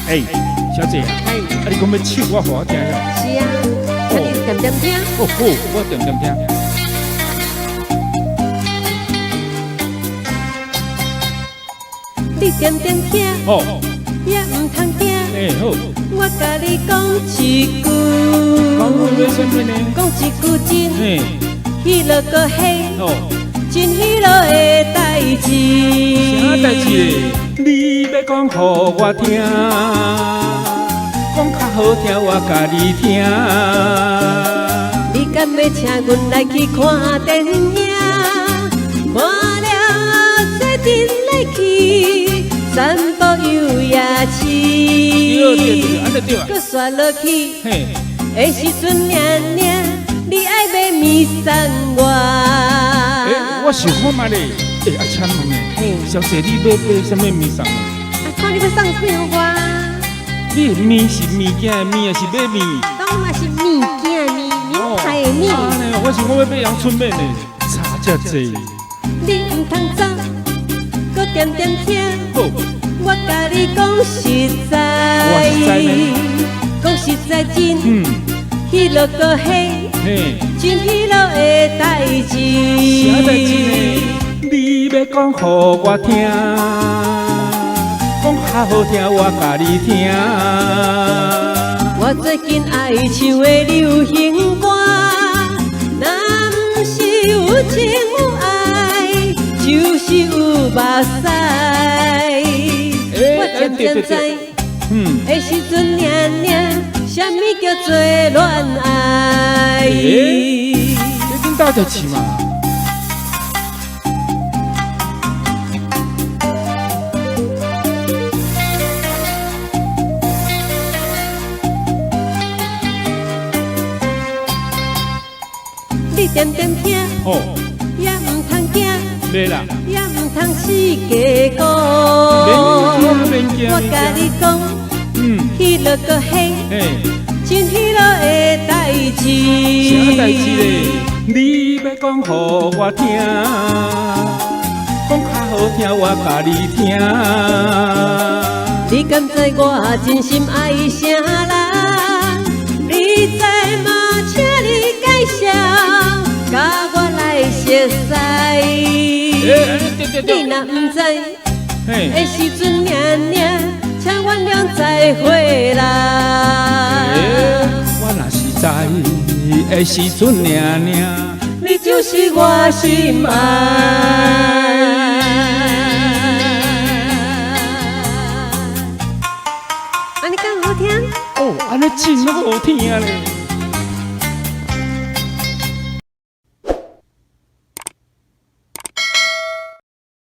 哎，小姐啊，哎，啊，你讲要唱我，互我听下。是啊，啊你点点听，哦好，我点点听。你点点听，哦，也唔通惊。哎好，我甲你讲一句，讲要什么呢？讲一句真，哎，喜乐个喜，哦，真喜乐的代志。啥代志嘞？你要讲互我听，讲较好听，我甲你听。你敢要请阮来去看电影？看了做阵来去，散步游夜市。对，安尼对啊。搁刷落去嘿，的时阵，娘娘，你爱要咪送我？我想看嘛咧。哎，啊，请问诶，小姐，你要买什么米送啊？看你要送啥我？你的米是物件的米，还是买米？当然是物件米，名牌的米。啊呢，我想我要买阳春面呢，差遮济。你唔通走，搁点点听。好，我甲你讲实在，我实在呢讲实在真，喜乐个喜，嘿，真喜乐的代志。啥代志呢？你要讲互我听，讲较好听，我甲你听。我最近爱唱的流行歌，若不是有情有爱，就是有目屎。我渐渐知，的时阵娘娘，什么叫做恋爱？你顶到就唱嘛。你点点听，哦，也唔通惊，袂啦，也唔通四界讲。免惊，我甲你讲，喜乐个喜，嘿，真喜乐的代志。啥代志嘞？你要讲互我听，讲较好听，我甲你听。你敢知我真心爱啥人？你知吗？请你介绍，甲我来熟悉。你若不知的时阵，娘娘，请原谅再会啦。我若是知的时阵，娘娘，你就是我心爱。安尼敢好听？哦，安尼真好听咧。